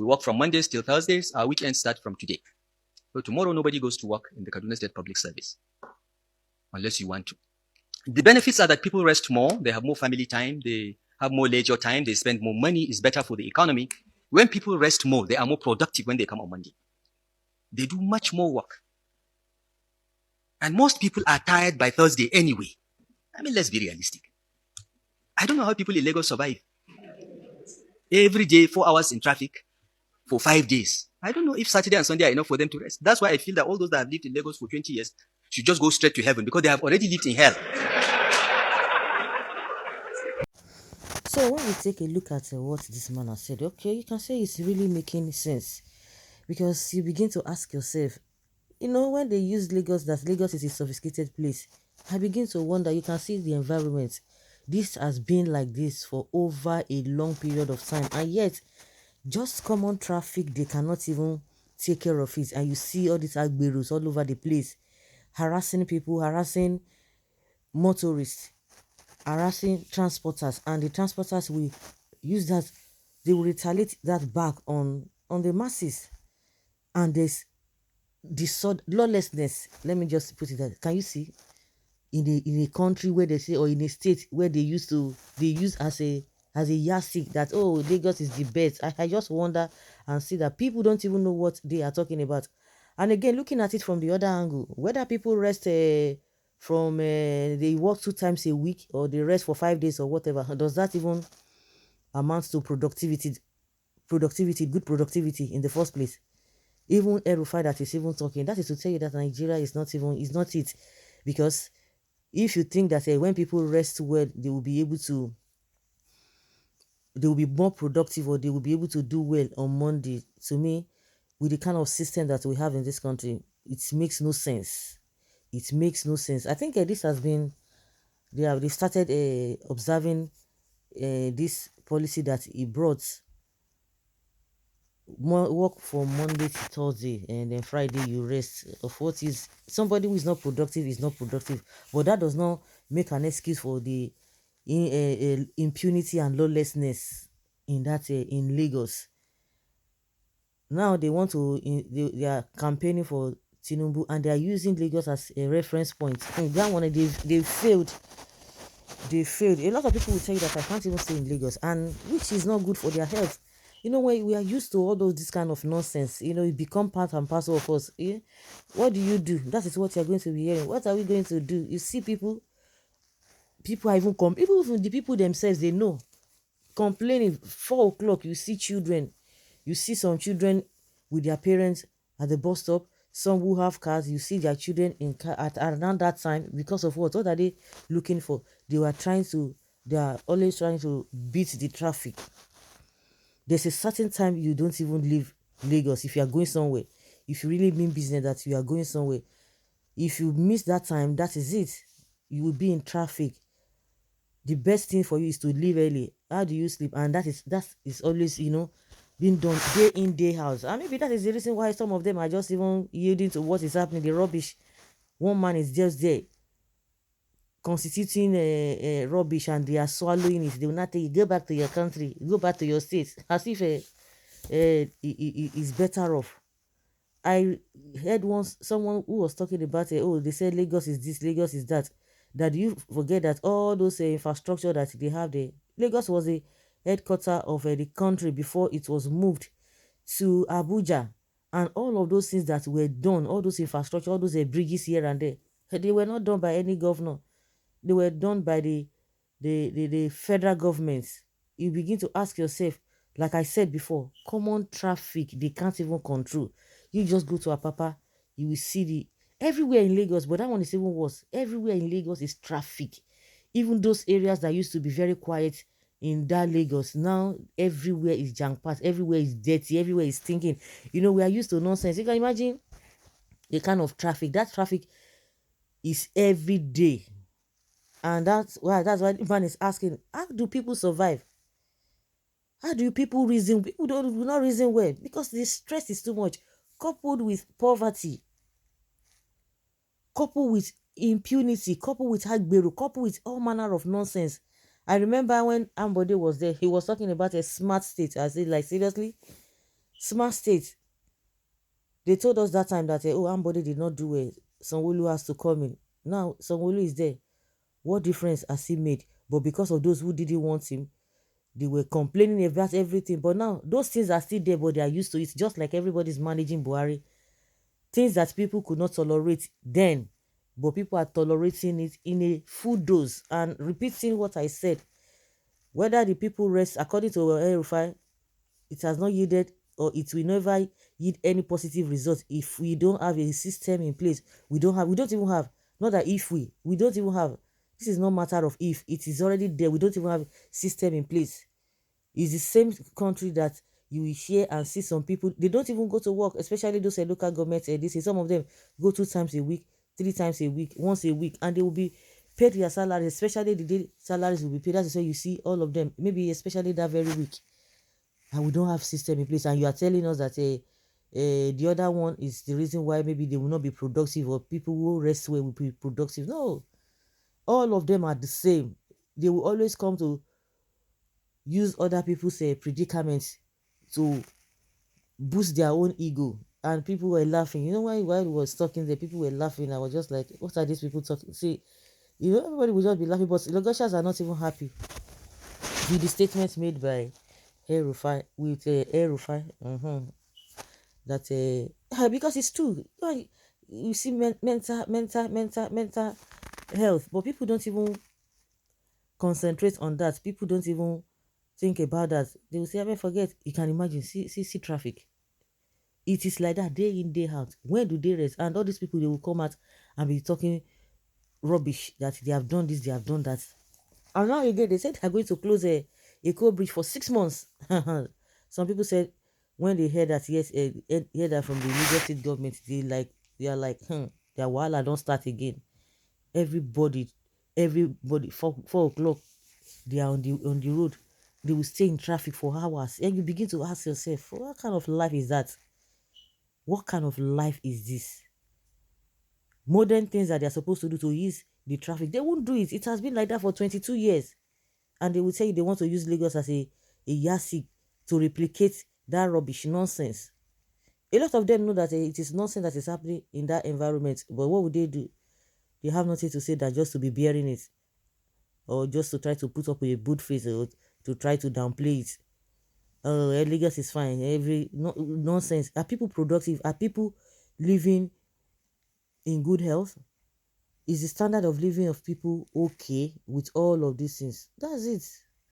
work from Mondays till Thursdays. Our weekends start from today. So tomorrow, nobody goes to work in the Kaduna State Public Service, unless you want to. The benefits are that people rest more, they have more family time, they have more leisure time, they spend more money, it's better for the economy. When people rest more, they are more productive when they come on Monday. They do much more work. And most people are tired by Thursday anyway. I mean, let's be realistic. I don't know how people in Lagos survive. Every day, 4 hours in traffic for 5 days. I don't know if Saturday and Sunday are enough for them to rest. That's why I feel that all those that have lived in Lagos for 20 years should just go straight to heaven because they have already lived in hell. So when we take a look at what this man has said, okay, you can say it's really making sense. Because you begin to ask yourself, when they use Lagos, that Lagos is a sophisticated place, I begin to wonder, you can see the environment. This has been like this for over a long period of time. And yet, just common traffic, they cannot even take care of it. And you see all these agberos all over the place, harassing people, harassing motorists, harassing transporters. And the transporters will use that, they will retaliate that back on the masses. And there's lawlessness. Let me just put it that. Can you see in a country where they say, or in a state where they use as a yardstick that, oh, Lagos is the best. I just wonder and see that people don't even know what they are talking about. And again, looking at it from the other angle, whether people rest from they work 2 times a week or they rest for 5 days or whatever, does that even amount to good productivity in the first place? Even Elrufai that is even talking, that is to tell you that Nigeria is not it. Because if you think that when people rest well, they will be more productive, or they will be able to do well on Monday, to me, with the kind of system that we have in this country, it makes no sense. It makes no sense. I think this has been, they started observing this policy that he brought, work from Monday to Thursday, and then Friday you rest. Of what is somebody who is not productive is not productive, but that does not make an excuse for the impunity and lawlessness in Lagos. Now they want to they are campaigning for Tinubu, and they are using Lagos as a reference point. And that one, they failed. They failed. A lot of people will tell you that I can't even stay in Lagos, and which is not good for their health. When we are used to all this kind of nonsense, it become part and parcel of us. Yeah? What do you do? That is what you're going to be hearing. What are we going to do? You see people are even even the people themselves, they know, complaining. 4 o'clock, you see some children with their parents at the bus stop. Some who have cars, you see their children in car at around that time. Because of what? What are they looking for? They are always trying to beat the traffic. There's a certain time you don't even leave Lagos if you are going somewhere. If you really mean business that you are going somewhere, if you miss that time, that is it. You will be in traffic. The best thing for you is to leave early. How do you sleep? And that is always, being done day in, day out. And maybe that is the reason why some of them are just even yielding to what is happening, the rubbish. One man is just there constituting rubbish, and they are swallowing it. They will not tell you, go back to your country, go back to your state, as if it's better off. I heard once someone who was talking about they said Lagos is this, Lagos is that. That you forget that all those infrastructure that they have there, Lagos was the headquarter of the country before it was moved to Abuja, and all of those things that were done, all those infrastructure, all those bridges here and there, they were not done by any governor. They were done by the federal government. You begin to ask yourself, like I said before, common traffic, they can't even control. You just go to Apapa, you will see everywhere in Lagos, but that one is even worse. Everywhere in Lagos is traffic. Even those areas that used to be very quiet in that Lagos, now everywhere is jam-packed, everywhere is dirty, everywhere is stinking. We are used to nonsense. You can imagine the kind of traffic. That traffic is every day. And that's why the man is asking, how do people survive? How do people reason? People do not reason well because the stress is too much, coupled with poverty, coupled with impunity, coupled with agbero, coupled with all manner of nonsense. I remember when Ambode was there, he was talking about a smart state. I said, like, seriously? Smart state. They told us that time that oh, Ambody did not do well. Sanwo-Olu has to come in. Now Sanwo-Olu is there. What difference has he made? But because of those who didn't want him, they were complaining about everything. But now those things are still there, but they are used to it. Just like everybody's managing Buhari. Things that people could not tolerate then, but people are tolerating it in a full dose. And repeating what I said, whether the people rest, according to Elrufai, it has not yielded or it will never yield any positive result if we don't have a system in place. We don't even have, not that if we don't even have, this is not matter of if, it is already there. We don't even have system in place. It's the same country that you will hear and see some people, they don't even go to work, especially those local governments. They say some of them go 2 times a week, 3 times a week, once a week, and they will be paid their salary, especially the day salaries will be paid. That's why you see all of them, maybe especially that very week. And we don't have system in place. And you are telling us that the other one is the reason why maybe they will not be productive, or people who rest well will be productive. No, all of them are the same. They will always come to use other people's predicaments to boost their own ego. And people were laughing. You know, while we was talking there, people were laughing. I was just like, what are these people talking? See, you know, everybody will just be laughing, but Lagosians are not even happy with the statement made by Elrufai, that because it's true. Like, you see mental health, but people don't even concentrate on that. People don't even think about that. They will say, I mean, forget. You can imagine, see traffic. It is like that day in, day out. When do they rest? And all these people, they will come out and be talking rubbish that they have done this, they have done that. And now again, they said they're going to close a coal bridge for 6 months. Some people said when they heard that, yes, heard that from the Lagos state government, they are like, their wahala don't start again. Everybody, 4 o'clock, they are on the road. They will stay in traffic for hours. And you begin to ask yourself, what kind of life is that? What kind of life is this? Modern things that they're supposed to do to ease the traffic, they won't do it. It has been like that for 22 years. And they will tell you they want to use Lagos as a yardstick to replicate that rubbish nonsense. A lot of them know that it is nonsense that is happening in that environment. But what would they do? They have nothing to say than just to be bearing it, or just to try to put up a good face, or to try to downplay it. Oh, Lagos is fine. Every nonsense. Are people productive? Are people living in good health? Is the standard of living of people okay with all of these things? That's it.